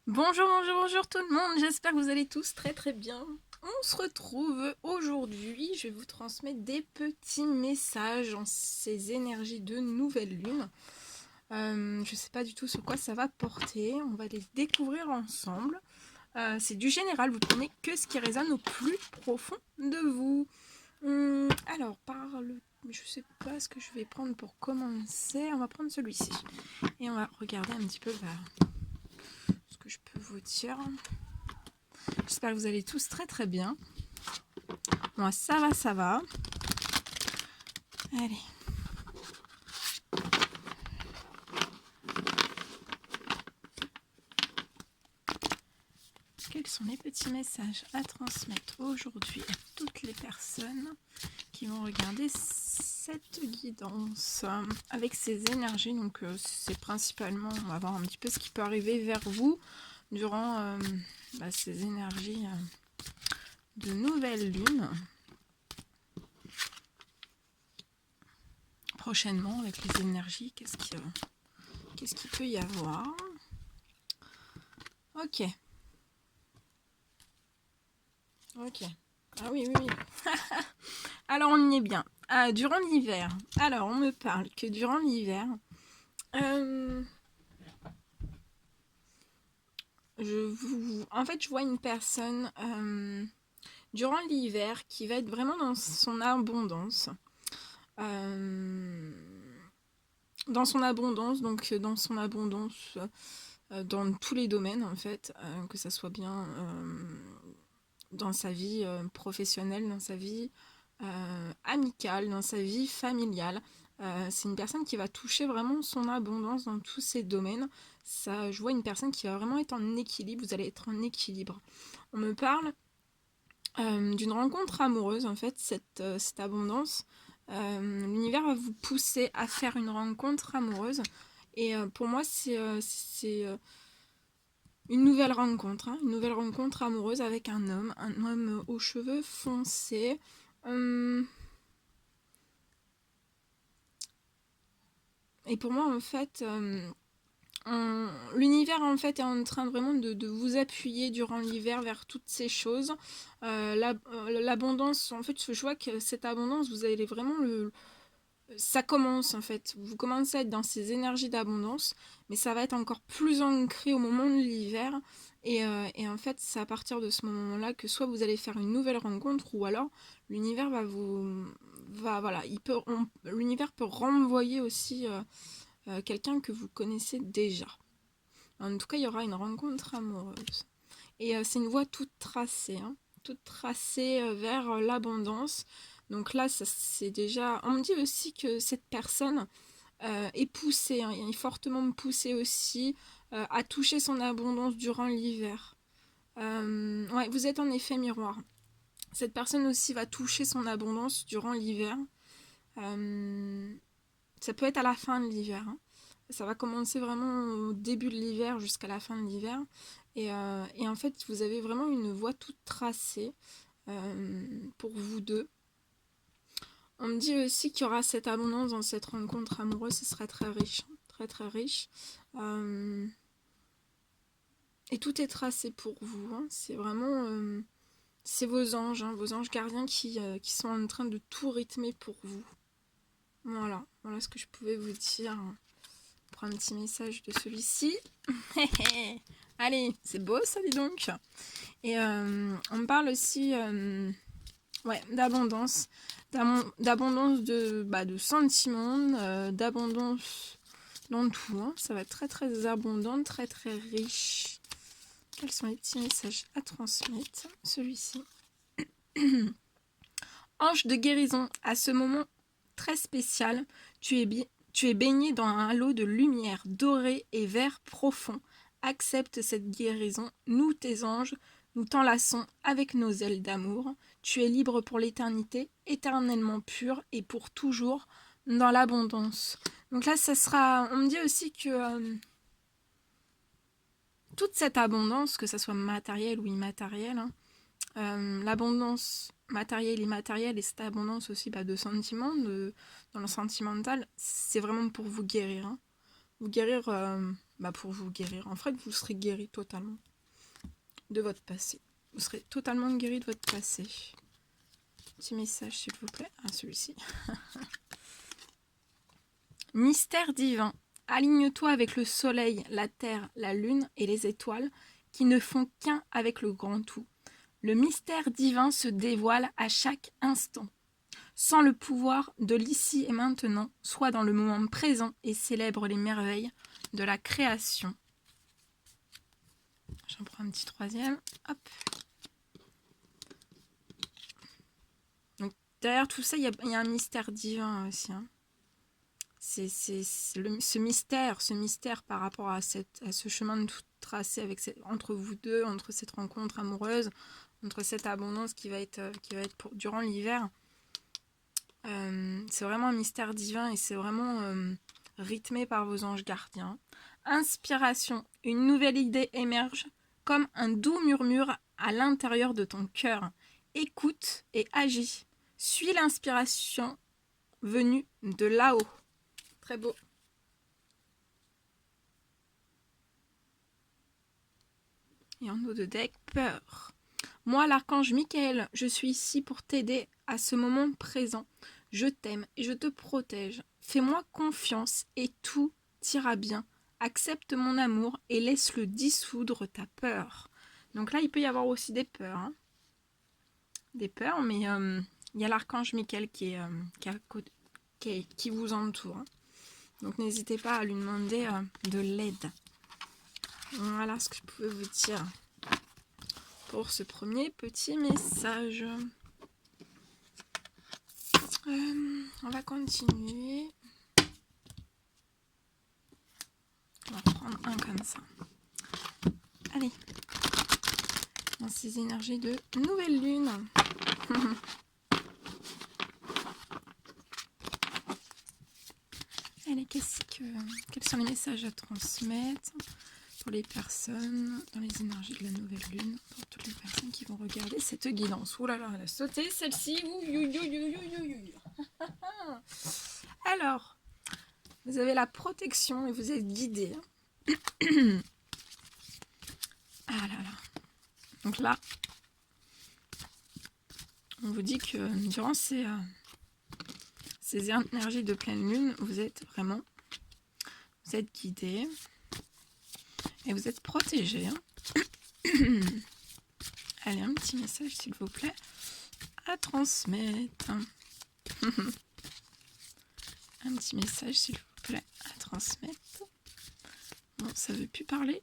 Bonjour, bonjour, bonjour tout le monde, j'espère que vous allez tous très très bien. On se retrouve aujourd'hui, je vais vous transmettre des petits messages en ces énergies de nouvelle lune. Je sais pas du tout sur quoi ça va porter, on va les découvrir ensemble. C'est du général, vous prenez que ce qui résonne au plus profond de vous. Alors, je sais pas ce que je vais prendre pour commencer, on va prendre celui-ci. Et on va regarder un petit peu ce que je peux vous dire. J'espère que vous allez tous très très bien. Moi ça va, ça va. Allez. Quels sont les petits messages à transmettre aujourd'hui à toutes les personnes qui vont regarder cette guidance avec ces énergies. Donc c'est principalement, on va voir un petit peu ce qui peut arriver vers vous durant ces énergies de nouvelle lune. Prochainement avec les énergies, qu'est-ce qu'il peut y avoir? Ok. Ah oui, oui, oui. Alors on y est bien. Durant l'hiver. Alors on me parle que durant l'hiver, en fait je vois une personne durant l'hiver qui va être vraiment dans son abondance. Dans son abondance, donc dans son abondance dans tous les domaines en fait, que ça soit bien dans sa vie professionnelle, dans sa vie amicale, dans sa vie familiale. C'est une personne qui va toucher vraiment son abondance dans tous ces domaines. Ça, je vois une personne qui va vraiment être en équilibre, vous allez être en équilibre. On me parle d'une rencontre amoureuse, en fait, cette abondance. L'univers va vous pousser à faire une rencontre amoureuse. Et pour moi, c'est une nouvelle rencontre, hein, une nouvelle rencontre amoureuse avec un homme aux cheveux foncés. Et pour moi, en fait, l'univers en fait est en train vraiment de vous appuyer durant l'hiver vers toutes ces choses. L'abondance, en fait, je vois que cette abondance, vous allez vraiment ça commence en fait. Vous commencez à être dans ces énergies d'abondance, mais ça va être encore plus ancré au moment de l'hiver. Et en fait, c'est à partir de ce moment-là que soit vous allez faire une nouvelle rencontre, ou alors l'univers voilà, l'univers peut renvoyer aussi quelqu'un que vous connaissez déjà. En tout cas, il y aura une rencontre amoureuse. Et c'est une voie toute tracée, hein, toute tracée vers l'abondance. Donc là, c'est déjà... On me dit aussi que cette personne est poussée, hein, est fortement poussée aussi à toucher son abondance durant l'hiver. Ouais, vous êtes en effet miroir. Cette personne aussi va toucher son abondance durant l'hiver. Ça peut être à la fin de l'hiver, hein. Ça va commencer vraiment au début de l'hiver jusqu'à la fin de l'hiver. Et en fait, vous avez vraiment une voie toute tracée pour vous deux. On me dit aussi qu'il y aura cette abondance dans cette rencontre amoureuse, ce serait très riche, très très riche. Et tout est tracé pour vous, hein. C'est vraiment... c'est vos anges gardiens qui sont en train de tout rythmer pour vous. Voilà, voilà ce que je pouvais vous dire. Pour un petit message de celui-ci. Allez, c'est beau ça, dis donc. Et on me parle aussi d'abondance. D'abondance de sentiments, d'abondance dans tout, hein. Ça va être très très abondant, très très riche. Quels sont les petits messages à transmettre? Celui-ci. Ange de guérison, à ce moment très spécial, tu es baigné dans un halo de lumière dorée et vert profond. Accepte cette guérison, nous tes anges, nous t'enlaçons avec nos ailes d'amour. Tu es libre pour l'éternité, éternellement pur et pour toujours dans l'abondance. Donc là, ça sera... On me dit aussi que toute cette abondance, que ça soit matérielle ou immatérielle, hein, l'abondance matérielle, immatérielle et cette abondance aussi de sentiments, dans le sentimental, c'est vraiment pour vous guérir, hein. Vous guérir pour vous guérir. En fait, vous serez guéri totalement de votre passé. Vous serez totalement guéri de votre passé. Petit message, s'il vous plaît. Ah, celui-ci. Mystère divin. Aligne-toi avec le soleil, la terre, la lune et les étoiles qui ne font qu'un avec le grand tout. Le mystère divin se dévoile à chaque instant. Sans le pouvoir de l'ici et maintenant, sois dans le moment présent et célèbre les merveilles de la création. J'en prends un petit troisième. Hop. Donc, derrière tout ça, il y a un mystère divin aussi. Hein. Ce mystère par rapport à ce chemin de tout tracé entre vous deux, entre cette rencontre amoureuse, entre cette abondance qui va être durant l'hiver. C'est vraiment un mystère divin et c'est vraiment rythmé par vos anges gardiens. Inspiration, une nouvelle idée émerge comme un doux murmure à l'intérieur de ton cœur. Écoute et agis. Suis l'inspiration venue de là-haut. Très beau. Et en haut de deck, peur. Moi, l'archange Michael, je suis ici pour t'aider à ce moment présent. Je t'aime et je te protège. Fais-moi confiance et tout ira bien. Accepte mon amour et laisse-le dissoudre ta peur. Donc là, il peut y avoir aussi des peurs. Hein. Des peurs, mais il y a l'archange Michael qui vous entoure. Hein. Donc n'hésitez pas à lui demander de l'aide. Voilà ce que je pouvais vous dire pour ce premier petit message. On va continuer. On va prendre un comme ça. Allez. Dans ces énergies de nouvelle lune. Allez, quels sont les messages à transmettre pour les personnes dans les énergies de la nouvelle lune, pour toutes les personnes qui vont regarder cette guidance. Ouh là là, elle a sauté celle-ci. Alors, vous avez la protection et vous êtes guidé. Ah là là. Donc là, on vous dit que durant ces énergies de pleine lune, vous êtes guidé. Et vous êtes protégé. Hein. Allez, un petit message, s'il vous plaît, à transmettre. Un petit message, s'il vous plaît, à transmettre. Bon, ça veut plus parler.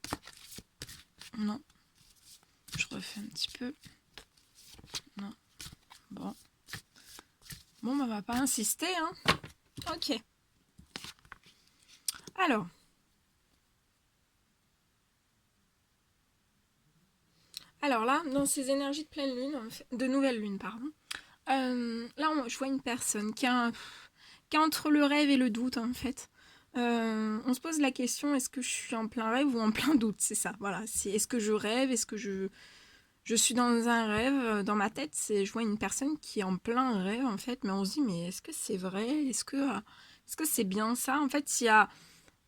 Non. Je refais un petit peu. Non. Bon. Bon, on va pas insister. Hein. Ok. Alors là, dans ces énergies de pleine lune, de nouvelle lune, pardon, là, je vois une personne qui est entre le rêve et le doute, en fait. On se pose la question, est-ce que je suis en plein rêve ou en plein doute? C'est ça, voilà. Est-ce que je rêve? Est-ce que je suis dans un rêve? Dans ma tête, je vois une personne qui est en plein rêve, en fait, mais on se dit, mais est-ce que c'est vrai? Est-ce que c'est bien ça? En fait, il y a...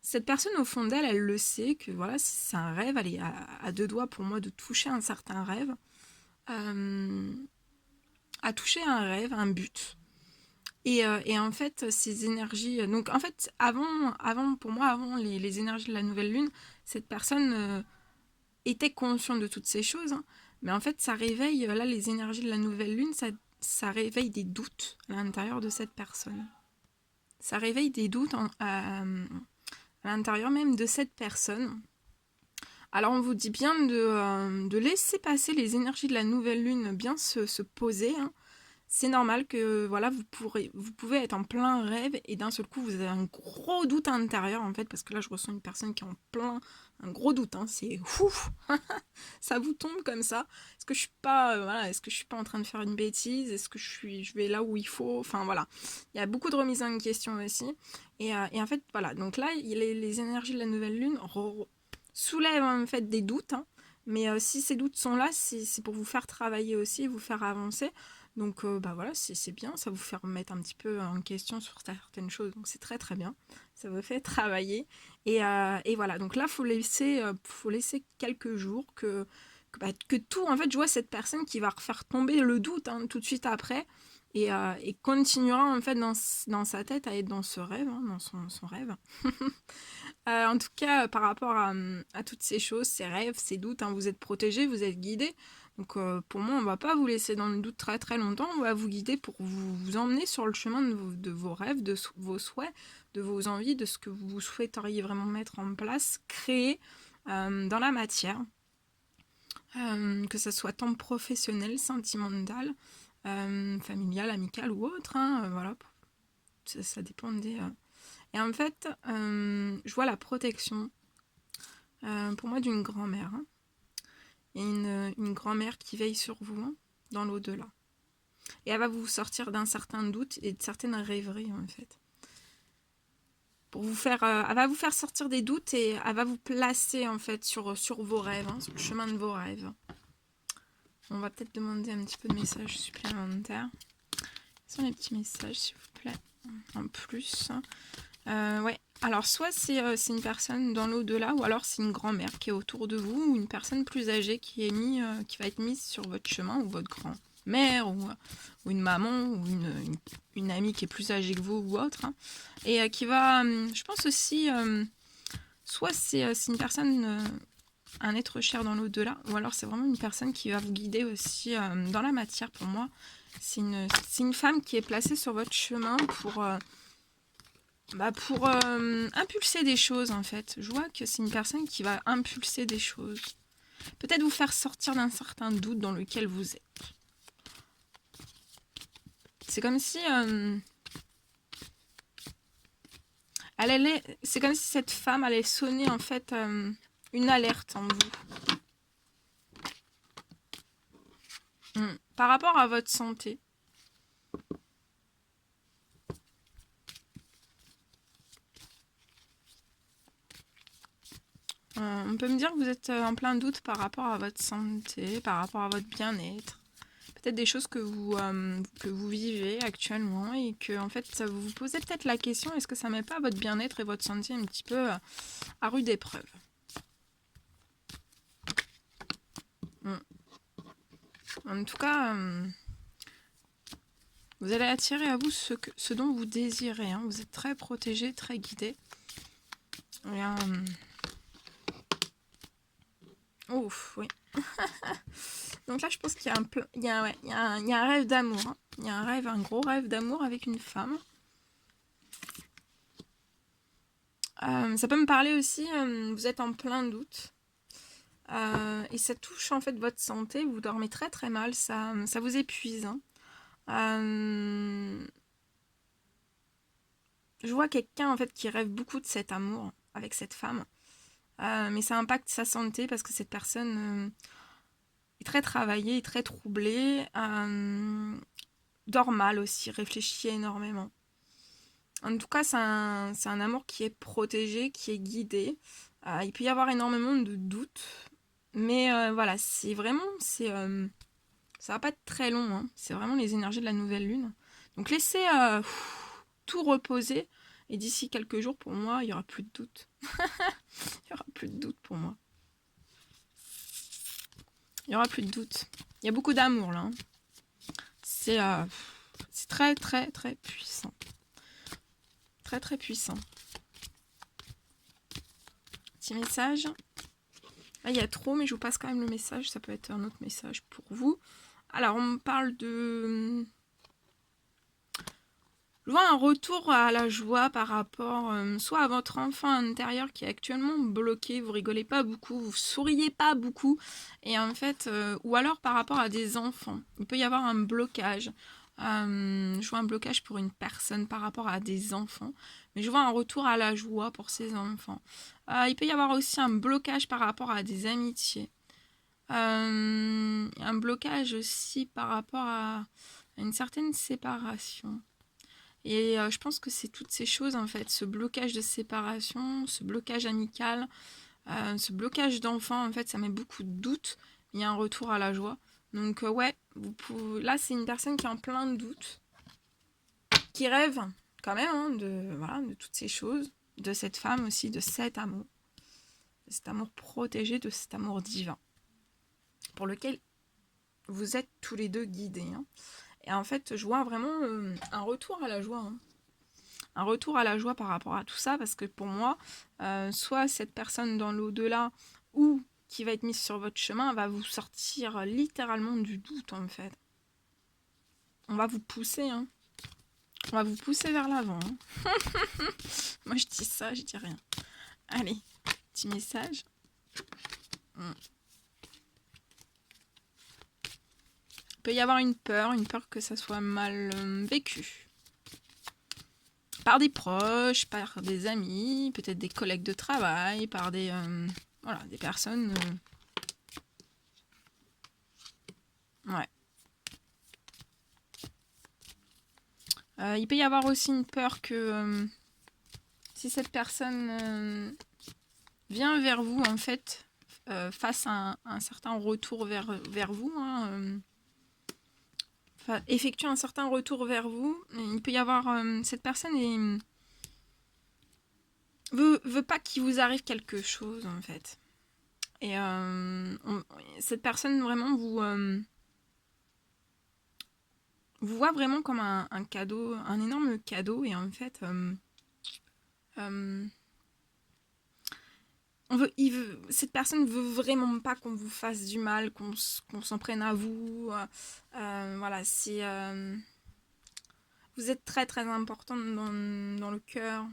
Cette personne, au fond d'elle, elle le sait que voilà, c'est un rêve, elle est à deux doigts pour moi de toucher un certain rêve, à toucher un rêve, un but. Et en fait, ces énergies... Donc en fait, pour moi, avant les énergies de la nouvelle lune, cette personne était consciente de toutes ces choses, hein, mais en fait, ça réveille, là, les énergies de la nouvelle lune, ça réveille des doutes à l'intérieur de cette personne. Ça réveille des doutes à l'intérieur même de cette personne. Alors on vous dit bien de laisser passer les énergies de la nouvelle lune, bien se poser. Hein. C'est normal que voilà, vous pouvez être en plein rêve et d'un seul coup vous avez un gros doute intérieur en fait, parce que là je ressens une personne qui est en plein, un gros doute. Hein, c'est ouf, ça vous tombe comme ça. Est-ce que je suis pas, est-ce que je suis pas en train de faire une bêtise? Est-ce que je vais là où il faut? Enfin voilà, il y a beaucoup de remises en question aussi. Et en fait voilà, donc là les énergies de la nouvelle lune soulèvent en fait des doutes. Hein, mais si ces doutes sont là, c'est pour vous faire travailler aussi, vous faire avancer. Donc bah voilà, c'est bien, ça vous fait remettre un petit peu en question sur certaines choses, donc c'est très très bien. Ça vous fait travailler. Et voilà, donc là, faut laisser quelques jours que tout, en fait, je vois cette personne qui va refaire tomber le doute hein, tout de suite après et continuera en fait dans sa tête à être dans ce rêve, hein, dans son rêve. En tout cas, par rapport à toutes ces choses, ces rêves, ces doutes, hein, vous êtes protégés, vous êtes guidés. Donc pour moi, on va pas vous laisser dans le doute très très longtemps, on va vous guider pour vous emmener sur le chemin de vos rêves, vos souhaits, de vos envies, de ce que vous souhaiteriez vraiment mettre en place, créer dans la matière. Que ce soit tant professionnel, sentimental, familial, amical ou autre, hein, voilà, ça dépend des... Et en fait, je vois la protection, pour moi, d'une grand-mère. Hein. Il y a une grand-mère qui veille sur vous hein, dans l'au-delà. Et elle va vous sortir d'un certain doute et de certaines rêveries, en fait. Pour vous faire, elle va vous faire sortir des doutes et elle va vous placer, en fait, sur vos rêves, hein, sur le chemin de vos rêves. On va peut-être demander un petit peu de messages supplémentaires. Quels sont les petits messages, s'il vous plaît, en plus. Ouais. Alors, soit c'est une personne dans l'au-delà, ou alors c'est une grand-mère qui est autour de vous, ou une personne plus âgée qui va être mise sur votre chemin, ou votre grand-mère, ou une maman, ou une amie qui est plus âgée que vous, ou autre. Hein, et qui va, je pense aussi, soit c'est une personne, un être cher dans l'au-delà, ou alors c'est vraiment une personne qui va vous guider aussi dans la matière, pour moi. C'est une femme qui est placée sur votre chemin pour impulser des choses en fait. Je vois que c'est une personne qui va impulser des choses. Peut-être vous faire sortir d'un certain doute dans lequel vous êtes. C'est comme si... c'est comme si cette femme allait sonner en fait une alerte en vous. Par rapport à votre santé. On peut me dire que vous êtes en plein doute par rapport à votre santé, par rapport à votre bien-être. Peut-être des choses que vous vivez actuellement et que en fait ça vous posez peut-être la question, est-ce que ça met pas votre bien-être et votre santé un petit peu à rude épreuve. En tout cas, vous allez attirer à vous ce dont vous désirez. Hein. Vous êtes très protégé, très guidé. Et, ouf, oui. Donc là, je pense qu'il y a un rêve d'amour. Hein. Il y a un gros rêve d'amour avec une femme. Ça peut me parler aussi, vous êtes en plein doute. Et ça touche en fait votre santé, vous dormez très très mal, ça vous épuise. Hein. Je vois quelqu'un en fait qui rêve beaucoup de cet amour avec cette femme. Mais ça impacte sa santé parce que cette personne est très travaillée, est très troublée, dort mal aussi, réfléchit énormément. En tout cas, c'est un amour qui est protégé, qui est guidé. Il peut y avoir énormément de doutes. Mais voilà, ça va pas être très long. Hein. C'est vraiment les énergies de la nouvelle lune. Donc laissez tout reposer. Et d'ici quelques jours, pour moi, il n'y aura plus de doute. Il n'y aura plus de doute pour moi. Il n'y aura plus de doute. Il y a beaucoup d'amour là. Hein. C'est très très très puissant. Très très puissant. Petit message. Là, il y a trop, mais je vous passe quand même le message. Ça peut être un autre message pour vous. Alors, on me parle de... Je vois un retour à la joie par rapport soit à votre enfant intérieur qui est actuellement bloqué, vous rigolez pas beaucoup, vous souriez pas beaucoup, et en fait, ou alors par rapport à des enfants. Il peut y avoir un blocage. Je vois un blocage pour une personne par rapport à des enfants, mais je vois un retour à la joie pour ces enfants. Il peut y avoir aussi un blocage par rapport à des amitiés. Un blocage aussi par rapport à une certaine séparation. Et je pense que c'est toutes ces choses en fait, ce blocage de séparation, ce blocage amical, ce blocage d'enfant, en fait ça met beaucoup de doutes, il y a un retour à la joie. Donc ouais, là c'est une personne qui est en plein doute, qui rêve quand même de toutes ces choses, de cette femme aussi, de cet amour protégé, de cet amour divin, pour lequel vous êtes tous les deux guidés. Hein. Et en fait, je vois vraiment un retour à la joie. Hein. Un retour à la joie par rapport à tout ça, parce que pour moi, soit cette personne dans l'au-delà, ou qui va être mise sur votre chemin, va vous sortir littéralement du doute, en fait. On va vous pousser, hein. On va vous pousser vers l'avant. Hein. Moi, je dis ça, je dis rien. Allez, petit message. Il peut y avoir une peur que ça soit mal vécu. Par des proches, par des amis, peut-être des collègues de travail, par des personnes. Ouais. Il peut y avoir aussi une peur que si cette personne vient vers vous, en fait, fasse un certain retour vers vous, hein, effectue un certain retour vers vous, il peut y avoir cette personne veut pas qu'il vous arrive quelque chose, en fait. Et cette personne vraiment vous voit vraiment comme un cadeau, un énorme cadeau, et en fait cette personne veut vraiment pas qu'on vous fasse du mal, qu'on s'en prenne à vous. Voilà, vous êtes très très important dans le cœur,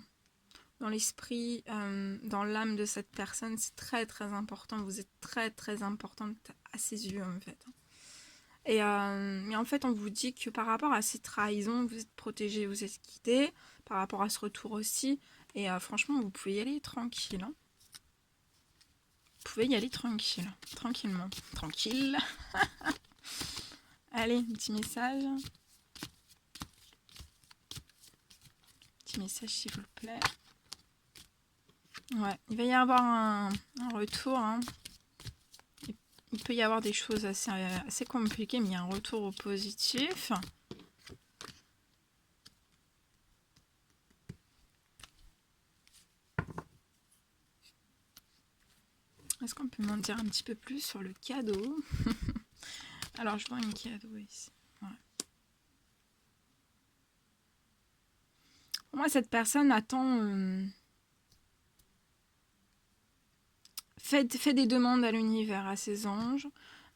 dans l'esprit, dans l'âme de cette personne. C'est très très important. Vous êtes très très importante à ses yeux, en fait. Mais en fait, on vous dit que par rapport à ces trahisons, vous êtes protégé, vous êtes quitté, par rapport à ce retour aussi. Et franchement, vous pouvez y aller tranquille. Hein. Vous pouvez y aller tranquillement. Tranquille. Allez, un petit message. Petit message, s'il vous plaît. Ouais, il va y avoir un retour. Hein. Il peut y avoir des choses assez compliquées, mais il y a un retour au positif. Est-ce qu'on peut m'en dire un petit peu plus sur le cadeau? Alors, je vois un cadeau ici. Ouais. Pour moi, cette personne attend... fait des demandes à l'univers, à ses anges.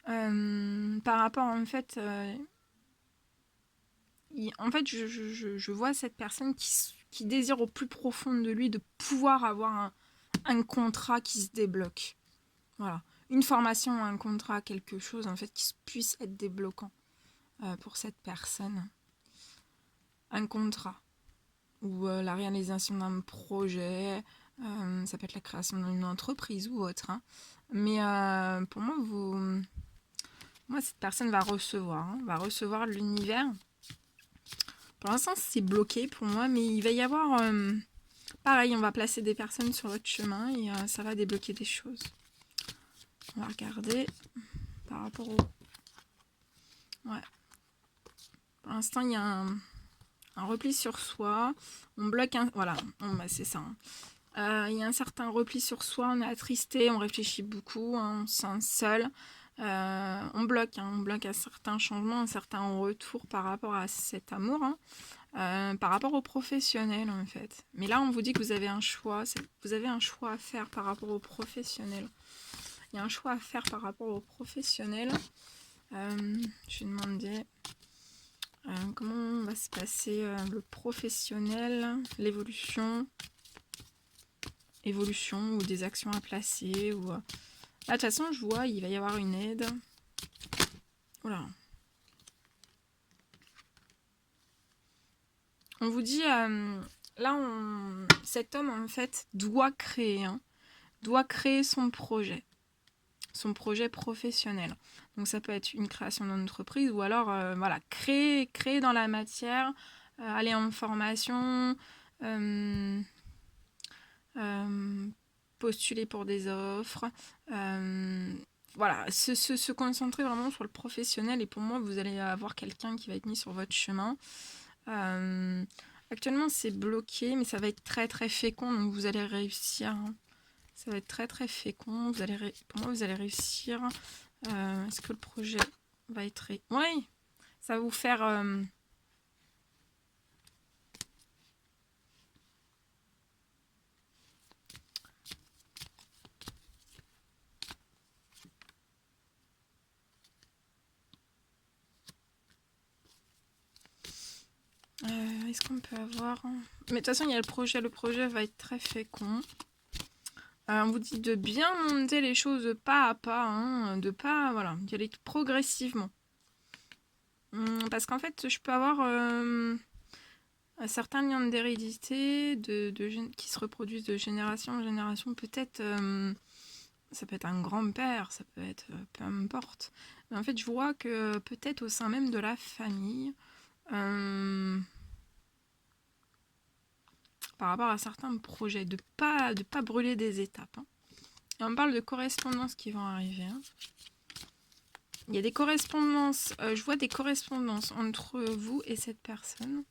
Par rapport, en fait... je vois cette personne qui désire au plus profond de lui de pouvoir avoir un contrat qui se débloque. Voilà. Une formation, un contrat, quelque chose en fait qui puisse être débloquant pour cette personne. Un contrat ou la réalisation d'un projet, ça peut être la création d'une entreprise ou autre. Hein. Mais pour moi, cette personne va recevoir l'univers. Pour l'instant, c'est bloqué pour moi, mais il va y avoir... pareil, on va placer des personnes sur votre chemin et ça va débloquer des choses. On va regarder par rapport au... Ouais. Pour l'instant, il y a un repli sur soi. On bloque un... Voilà, c'est ça. Hein. Il y a un certain repli sur soi, on est attristé, on réfléchit beaucoup, hein, on se sent seul. On bloque un certain changement, un certain retour par rapport à cet amour. Hein. Par rapport au professionnel, en fait. Mais là, on vous dit que vous avez un choix. Vous avez un choix à faire par rapport au professionnel. Il y a un choix à faire par rapport au professionnel. Je vais demander comment va se passer le professionnel, l'évolution ou des actions à placer. Là, de toute façon, je vois, il va y avoir une aide. Voilà. On vous dit, là, cet homme, en fait, doit créer son projet professionnel. Donc ça peut être une création d'entreprise ou alors créer dans la matière, aller en formation, postuler pour des offres, voilà, se concentrer vraiment sur le professionnel. Et pour moi, vous allez avoir quelqu'un qui va être mis sur votre chemin. Euh, Actuellement, c'est bloqué, mais ça va être très très fécond, donc vous allez réussir. Hein. Ça va être très très fécond. Pour moi, vous allez réussir. Est-ce que le projet va être... Oui, ça va vous faire... Est-ce qu'on peut avoir... Mais de toute façon, il y a le projet va être très fécond. On vous dit de bien monter les choses pas à pas, hein, de pas, voilà, d'y aller progressivement. Parce qu'en fait, je peux avoir certains liens d'hérédité qui se reproduisent de génération en génération. Peut-être, ça peut être un grand-père, ça peut être peu importe. Mais en fait, je vois que peut-être au sein même de la famille, par rapport à certains projets, de pas brûler des étapes. Hein. Et on parle de correspondances qui vont arriver. Hein. Il y a des correspondances, je vois des correspondances entre vous et cette personne.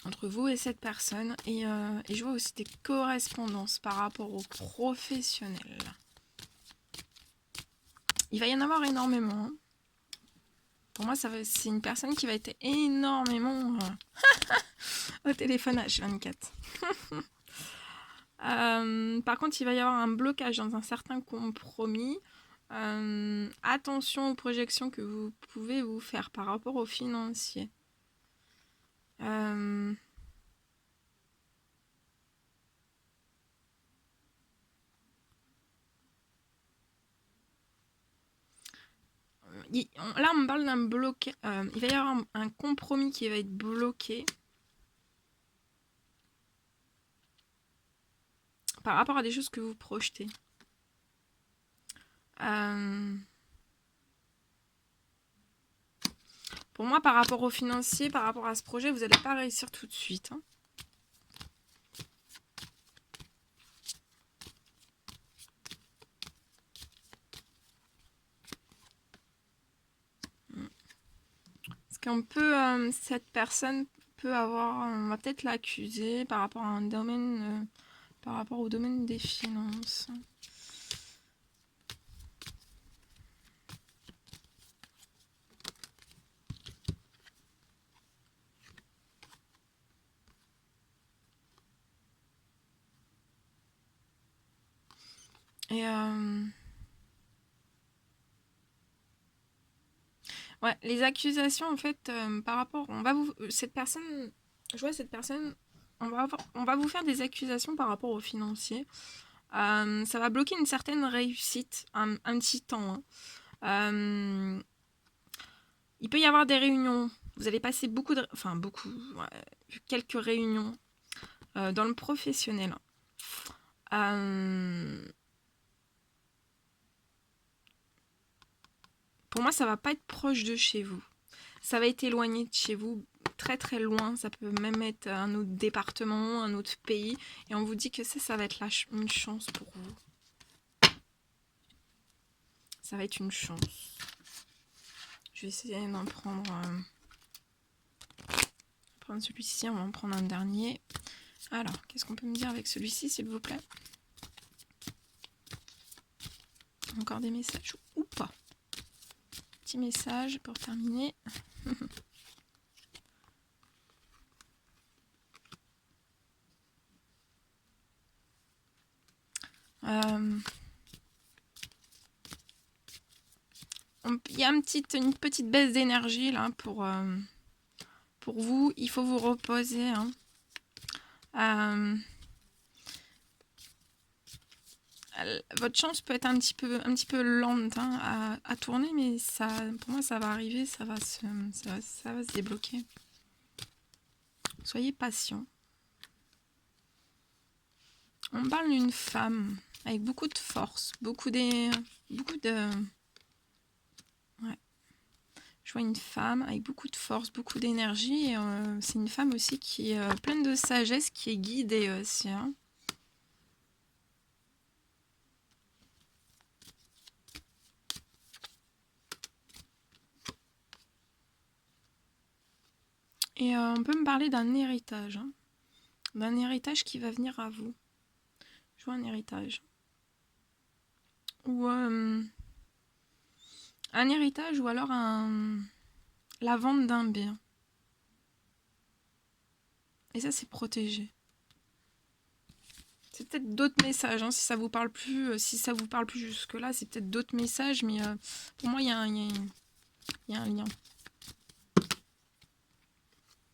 Entre vous et cette personne. Et je vois aussi des correspondances par rapport aux professionnels. Il va y en avoir énormément. Hein. Pour moi, c'est une personne qui va être énormément au téléphone H24. Par contre, il va y avoir un blocage dans un certain compromis. Attention aux projections que vous pouvez vous faire par rapport aux financiers. Là, on me parle d'un blocage. Il va y avoir un compromis qui va être bloqué par rapport à des choses que vous projetez. Pour moi, par rapport aux financiers, par rapport à ce projet, vous n'allez pas réussir tout de suite. Hein. Parce qu'on peut, cette personne peut avoir, on va peut-être l'accuser par rapport à un domaine, par rapport au domaine des finances. Et ouais, les accusations en fait par rapport, cette personne, je vois cette personne, on va vous faire des accusations par rapport aux financiers. Ça va bloquer une certaine réussite, un petit temps. Hein. Il peut y avoir des réunions. Vous allez passer quelques réunions dans le professionnel. Pour moi, ça va pas être proche de chez vous. Ça va être éloigné de chez vous, très très loin. Ça peut même être un autre département, un autre pays. Et on vous dit que ça va être une chance pour vous. Ça va être une chance. Je vais essayer d'en prendre celui-ci. On va en prendre un dernier. Alors, qu'est-ce qu'on peut me dire avec celui-ci, s'il vous plaît? Encore des messages ou pas? Petit message pour terminer. Il y a une petite baisse d'énergie là pour vous. Il faut vous reposer. Hein. Votre chance peut être un petit peu lente hein, à tourner, mais ça, pour moi, ça va arriver, ça va se débloquer. Soyez patient. On parle d'une femme avec beaucoup de force, beaucoup de... Ouais. Je vois une femme avec beaucoup de force, beaucoup d'énergie. C'est une femme aussi qui est pleine de sagesse, qui est guidée aussi. Hein. Et on peut me parler d'un héritage. Hein. D'un héritage qui va venir à vous. Je vois un héritage. Ou un héritage ou alors la vente d'un bien. Et ça, c'est protégé. C'est peut-être d'autres messages, hein, si ça vous parle plus, jusque-là, c'est peut-être d'autres messages, mais pour moi, il y a un lien. Il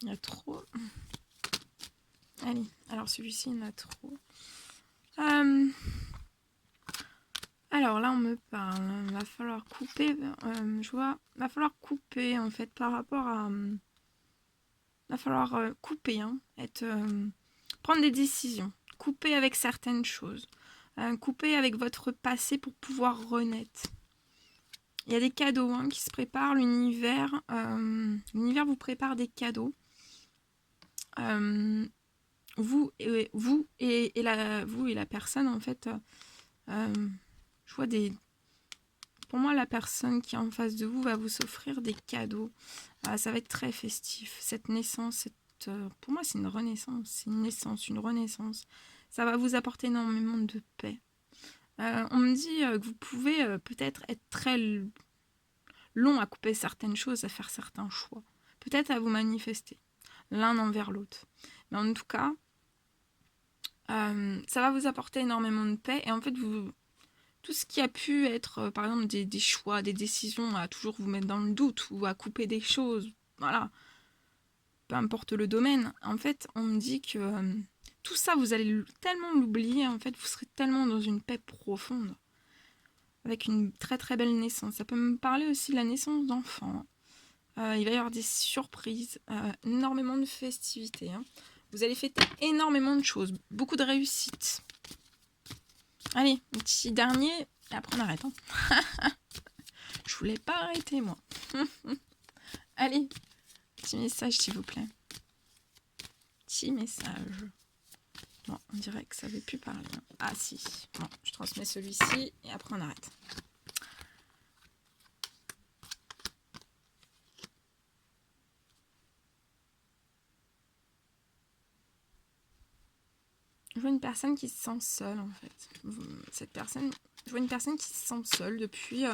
y a trop. Allez, alors celui-ci, il y en a trop. Alors là, on me parle. Il va falloir couper. Je vois. Il va falloir couper, en fait, par rapport à. Il va falloir couper, hein, prendre des décisions. Couper avec certaines choses. Couper avec votre passé pour pouvoir renaître. Il y a des cadeaux hein, qui se préparent. L'univers vous prépare des cadeaux. Vous et la personne, en fait, je vois des... Pour moi, la personne qui est en face de vous va vous offrir des cadeaux. Ça va être très festif. Cette naissance, pour moi, c'est une renaissance. C'est une naissance, une renaissance. Ça va vous apporter énormément de paix. On me dit que vous pouvez peut-être être très long à couper certaines choses, à faire certains choix. Peut-être à vous manifester l'un envers l'autre. Mais en tout cas, ça va vous apporter énormément de paix. Et en fait, tout ce qui a pu être, par exemple, des choix, des décisions, à toujours vous mettre dans le doute ou à couper des choses, voilà, peu importe le domaine. En fait, on me dit que tout ça, vous allez tellement l'oublier, en fait, vous serez tellement dans une paix profonde, avec une très très belle naissance. Ça peut me parler aussi de la naissance d'enfants. Il va y avoir des surprises, énormément de festivités. Hein. Vous allez fêter énormément de choses, beaucoup de réussites. Allez, un petit dernier, et après on arrête. Hein. Je voulais pas arrêter, moi. Allez, petit message, s'il vous plaît. Petit message. Bon, on dirait que ça ne veut plus parler. Ah si. Bon, je transmets celui-ci, et après on arrête. Je vois une personne qui se sent seule, en fait. Je vois une personne qui se sent seule depuis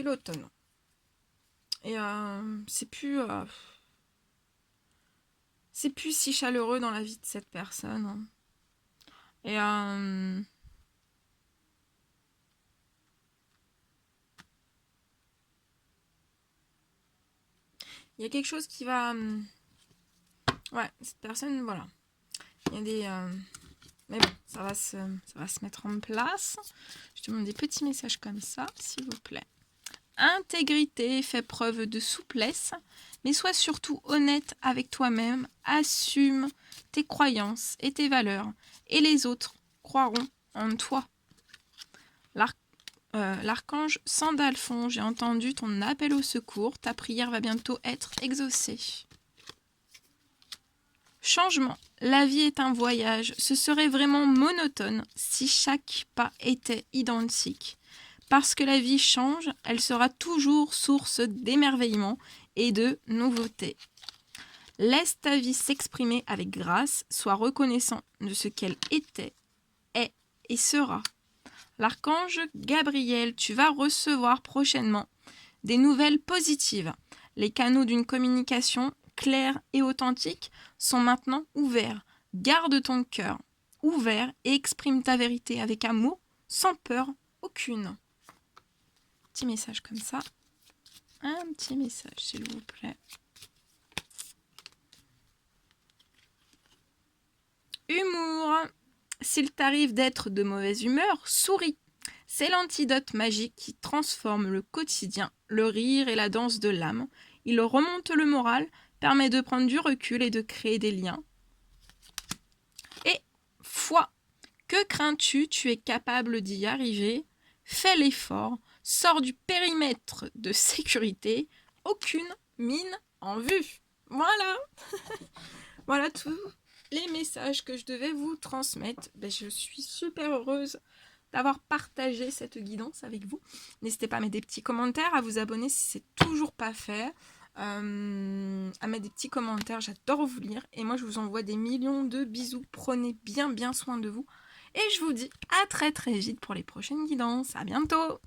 l'automne. Et c'est plus si chaleureux dans la vie de cette personne. Hein. Et il y a quelque chose qui va... ouais, cette personne, voilà. Il y a des... mais bon, ça va se mettre en place. Je te demande des petits messages comme ça, s'il vous plaît. Intégrité, fais preuve de souplesse, mais sois surtout honnête avec toi-même. Assume tes croyances et tes valeurs, et les autres croiront en toi. L'archange Sandalphon, j'ai entendu ton appel au secours. Ta prière va bientôt être exaucée. Changement. La vie est un voyage. Ce serait vraiment monotone si chaque pas était identique. Parce que la vie change, elle sera toujours source d'émerveillement et de nouveauté. Laisse ta vie s'exprimer avec grâce, sois reconnaissant de ce qu'elle était, est et sera. L'archange Gabriel, tu vas recevoir prochainement des nouvelles positives. Les canaux d'une communication claire et authentique sont maintenant ouverts. Garde ton cœur ouvert et exprime ta vérité avec amour, sans peur aucune. Petit message comme ça. Un petit message, s'il vous plaît. Humour. S'il t'arrive d'être de mauvaise humeur, souris. C'est l'antidote magique qui transforme le quotidien, le rire et la danse de l'âme. Il remonte le moral, permet de prendre du recul et de créer des liens. Et foi. Que crains-tu? Tu es capable d'y arriver. Fais l'effort. Sors du périmètre de sécurité. Aucune mine en vue. Voilà. Voilà tous les messages que je devais vous transmettre. Je suis super heureuse d'avoir partagé cette guidance avec vous. N'hésitez pas à mettre des petits commentaires, à vous abonner si c'est toujours pas fait. à mettre des petits commentaires. J'adore vous lire. Et moi, je vous envoie des millions de bisous. Prenez bien, bien soin de vous. Et je vous dis à très, très vite pour les prochaines guidances. À bientôt!